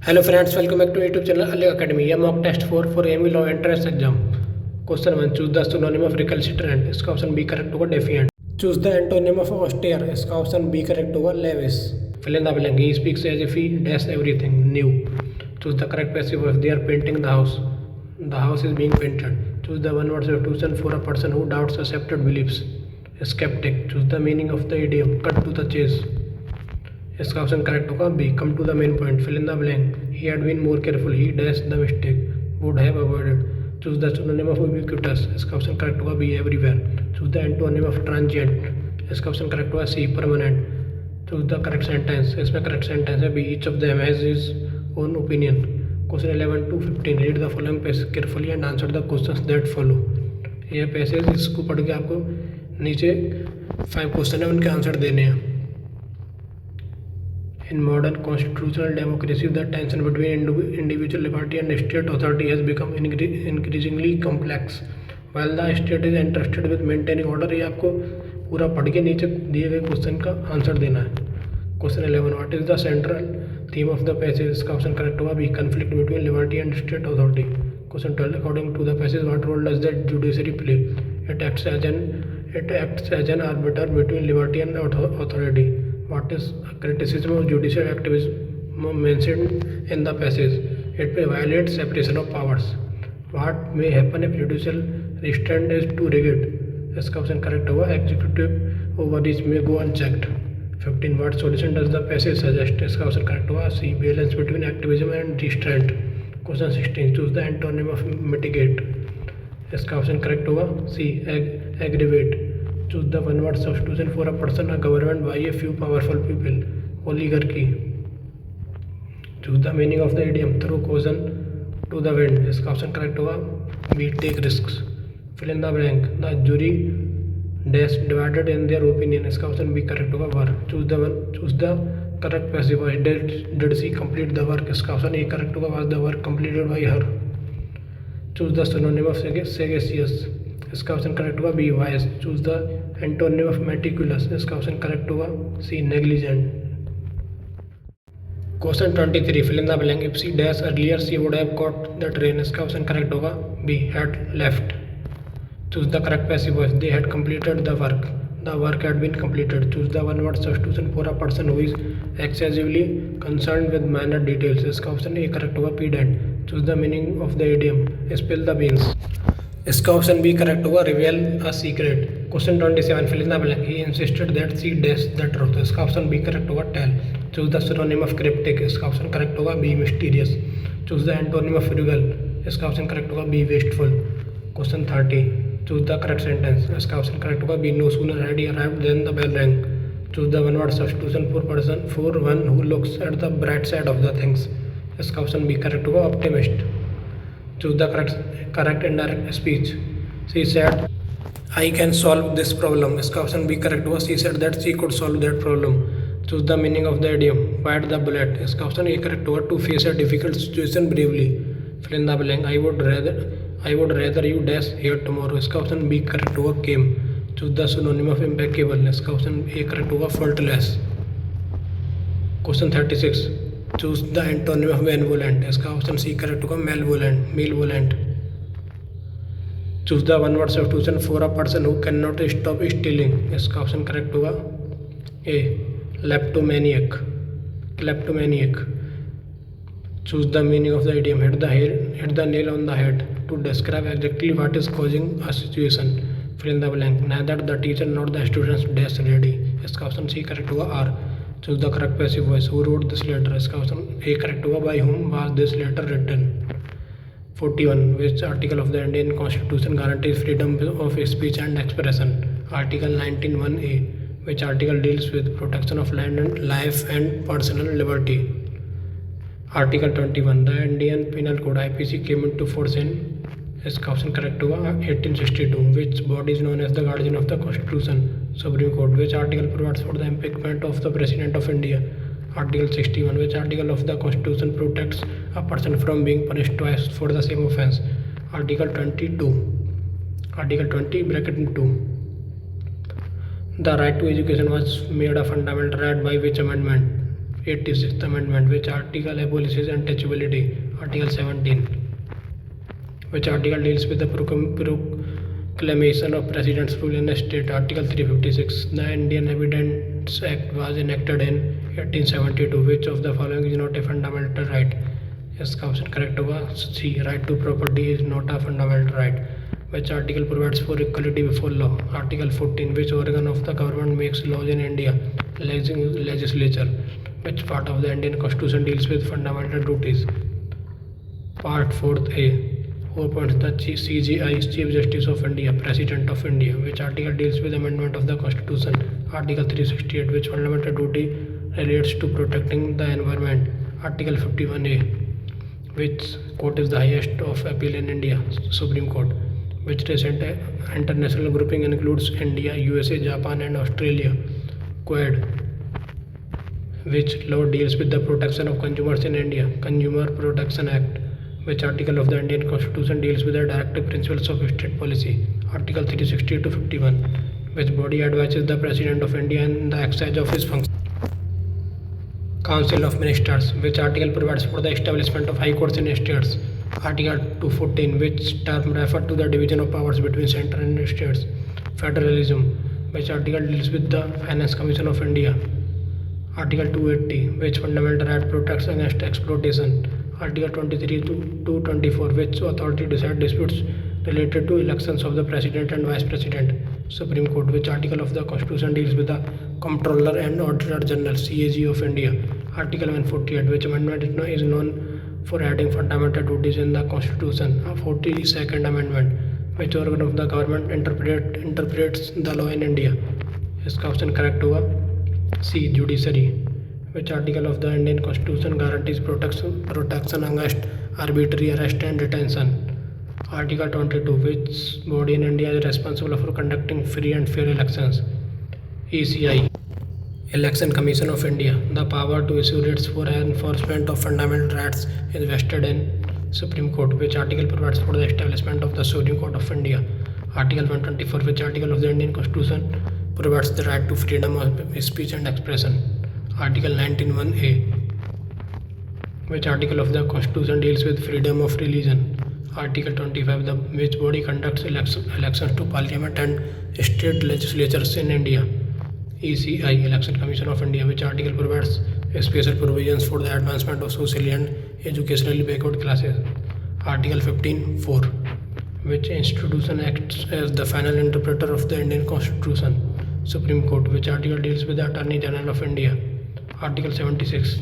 Hello friends, welcome back to YouTube channel Alec Academy. यह mock test for AME Law Entrance Exam. Question 1. Choose the synonym of recalcitrant. इसका option B correct होगा defiant. Choose the antonym of austere. इसका option B correct होगा lavish. Fill in the blank. He speaks as if he dash everything new. Choose the correct passive voice. They are painting the house. The house is being painted. Choose the one word substitution for a person who doubts accepted beliefs. Skeptic. Choose the meaning of the idiom. Cut to the chase. इसका option correct होगा B come to the main point. Fill in the blank. He had been more careful. He dash the mistake. Would have avoided. Choose the synonym of ubiquitous. इसका option correct होगा B everywhere. Choose the antonym of transient. इसका option correct होगा C permanent. Choose the correct sentence. इसमें correct sentence है B each of them has his own opinion. Question 11 to 15. Read the following passage carefully and answer the questions that follow. ये passage इसको पढ़ के आपको नीचे 5 question है उनके आंसर देने हैं. In modern constitutional democracy, the tension between individual liberty and state authority has become increasingly complex. While the state is entrusted with maintaining order, ये आपको पूरा पढ़ के नीचे दिए गए क्वेश्चन का आंसर देना है. Question 11. What is the central theme of the passage. इसका ऑप्शन करेक्ट होगा B conflict between liberty and state authority. Question 12. According to the passage what role does the judiciary play. It acts as an arbiter between liberty and authority. What is criticism of judicial activism mentioned in the passage? It may violate separation of powers. What may happen if judicial restraint is too rigid? इसका option correct होगा executive overreach में go unchecked. 15. What solution does the passage suggest? इसका option correct होगा C balance between activism and restraint. Question 16. Choose the antonym of mitigate. इसका option correct होगा C aggravate. Choose the one word substitution for a person or government by a few powerful people. Oligarchy. Choose the meaning of the idiom throw caution to the wind. इसका option correct होगा B take risks. Fill in the blank. The jury dash divided in their opinion. इसका option B correct होगा were. Choose the correct passive voice. Did she complete the work. इसका option A correct होगा was the work completed by her. Choose the synonym of sagacious. इसका option correct होगा B wise. Choose the antonym of meticulous. इसका option correct होगा C negligent. Question 23. Fill in the blank. If she dash earlier she would have caught the train. इसका option correct होगा B had left. Choose the correct passive voice. They had completed the work. The work had been completed. Choose the one word substitution for a person who is excessively concerned with minor details. इसका option A correct होगा pedant. Choose the meaning of the idiom spill the beans. इसका option B correct होगा reveal a secret. Question 27. Fill in the blank. He insisted that she dash the truth. इसका option B correct होगा tell. Choose the synonym of cryptic. इसका option correct होगा B mysterious. Choose the antonym of frugal. इसका option correct होगा B wasteful. Question 30. Choose the correct sentence. इसका option correct होगा B no sooner had he arrived than the bell rang. Choose the one word substitution for one who looks at the bright side of the things. इसका option B correct होगा optimist. Choose the correct indirect speech. She said I can solve this problem. इसका option B correct होगा she said that she could solve that problem. Choose the meaning of the idiom bite the bullet. इसका option A correct होगा to face a difficult situation bravely. Fill in the blank. I would rather you dash here tomorrow. इसका option B correct होगा came. Choose the synonym of impeccable. इसका option A correct होगा faultless. Question 36. Choose the antonym of benevolent. इसका option C correct होगा malevolent. Choose the one word substitution for a person who can not stop stealing. इसका option correct होगा A kleptomaniac. Choose the meaning of the idiom hit the nail on the head. To describe exactly what is causing a situation. Fill in the blank. Neither the teacher not the students dash ready. इसका option C correct होगा are. Choose the correct passive voice. Who wrote this letter. इसका option A correct होगा by whom was this letter written. 41. Which article of the Indian Constitution guarantees freedom of speech and expression? Article 19(1)(a). Which article deals with protection of life and personal liberty? Article 21. The Indian Penal Code (IPC) came into force in. इसका option correct होगा 1862. Which body is known as the guardian of the Constitution? Supreme Court. Which article provides for the impeachment of the President of India? Article 61. Which article of the Constitution protects a person from being punished twice for the same offence? Article 22. Article 20 bracket 2. The right to education was made a fundamental right by which amendment? 86th Amendment. Which article abolishes untouchability? Article 17. Which article deals with the proclamation of President's rule in a state? Article 356. The Indian Evidence Act was enacted in 1872. Which of the following is not a fundamental right? इसका option correct होगा C. Right to property is not a fundamental right. Which article provides for equality before law? Article 14. Which organ of the government makes laws in India? Legislature. Which part of the Indian constitution deals with fundamental duties? Part 4th A. Who appoints the CJI, Chief Justice of India? President of India. Which article deals with amendment of the Constitution? Article 368. Which fundamental duty relates to protecting the environment? Article 51A. Which court is the highest of appeal in India? Supreme Court. Which recent international grouping includes India, USA, Japan and Australia? Quad. Which law deals with the protection of consumers in India? Consumer Protection Act. Which article of the Indian Constitution deals with the directive principles of state policy? Article 360 to 51. Which body advises the President of India in the exercise of his function? Council of Ministers. Which article provides for the establishment of high courts in states? Article 214. Which term refers to the division of powers between centre and states? Federalism. Which article deals with the Finance Commission of India? Article 280. Which fundamental right protects against exploitation? Article 23 to 24. Which authority decides disputes related to elections of the President and Vice President? Supreme Court. Which article of the Constitution deals with the Comptroller and Auditor General (CAG) of India? Article 148. Which amendment is known for adding fundamental duties in the Constitution? 42nd Amendment. Which organ of the government interprets the law in India? इसका option correct होगा सी. Judiciary. Which article of the Indian Constitution guarantees protection against arbitrary arrest and detention? Article 22. Which body in India is responsible for conducting free and fair elections? ECI. Election Commission of India. The power to issue writs for enforcement of fundamental rights is vested in Supreme Court. Which article provides for the establishment of the Supreme Court of India? Article 124. Which article of the Indian Constitution provides the right to freedom of speech and expression? Article 19(1)(a). Which article of the Constitution deals with freedom of religion? Article 25. Which body conducts elections to Parliament and state legislatures in India? ECI. Election Commission of India. Which article provides special provisions for the advancement of socially and educationally backward classes? Article 15(4). Which institution acts as the final interpreter of the Indian Constitution? Supreme Court. Which article deals with the Attorney General of India? Article 76.